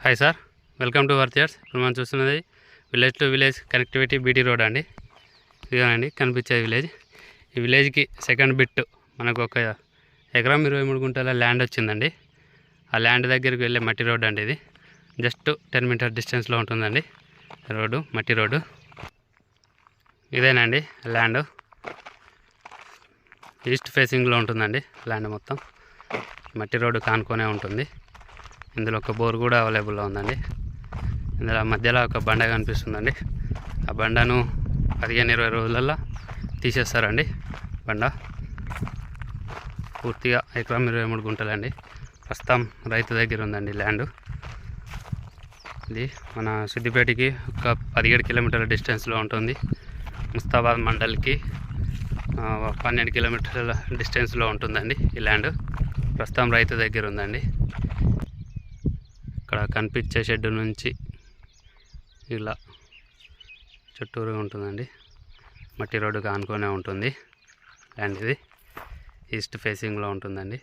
Hi sir, welcome to వర్తియర్స్. ఇప్పుడు మనం చూస్తున్నది village to village connectivity BT road అండి. ఇదేనండి కనిపించే విలేజ్. ఈ విలేజ్కి సెకండ్ బిట్ మనకు ఒక ఎకరం 23 గుంటల ల్యాండ్ వచ్చిందండి. ఆ ల్యాండ్ దగ్గరికి వెళ్ళే మట్టి రోడ్ అండి. ఇది జస్ట్ 10 మీటర్ డిస్టెన్స్లో ఉంటుందండి రోడ్డు, మట్టి రోడ్డు. ఇదేనండి ల్యాండ్, ఈస్ట్ ఫేసింగ్లో ఉంటుందండి ల్యాండ్ మొత్తం. మట్టి రోడ్డు కానుకొనే ఉంటుంది. ఇందులో ఒక బోర్ కూడా అవైలబుల్లో ఉందండి. ఇందులో మధ్యలో ఒక బండ కనిపిస్తుందండి. ఆ బండను 15-20 రోజులలో తీసేస్తారండి. బండ పూర్తిగా ఎకరం 23 గుంటలండి. ప్రస్తుతం రైతు దగ్గర ఉందండి ల్యాండ్. ఇది మన సిద్దిపేటకి ఒక 17 కిలోమీటర్ల డిస్టెన్స్లో ఉంటుంది. ముస్తాబాద్ మండల్కి 12 కిలోమీటర్ల డిస్టెన్స్లో ఉంటుందండి ఈ ల్యాండ్. ప్రస్తుతం రైతు దగ్గర ఉందండి. ఇక్కడ కనిపించే షెడ్ నుంచి ఇలా చుట్టూరు ఉంటుందండి. మట్టి రోడ్డు కానుకొనే ఉంటుంది ల్యాండ్. ఇది ఈస్ట్ ఫేసింగ్లో ఉంటుందండి.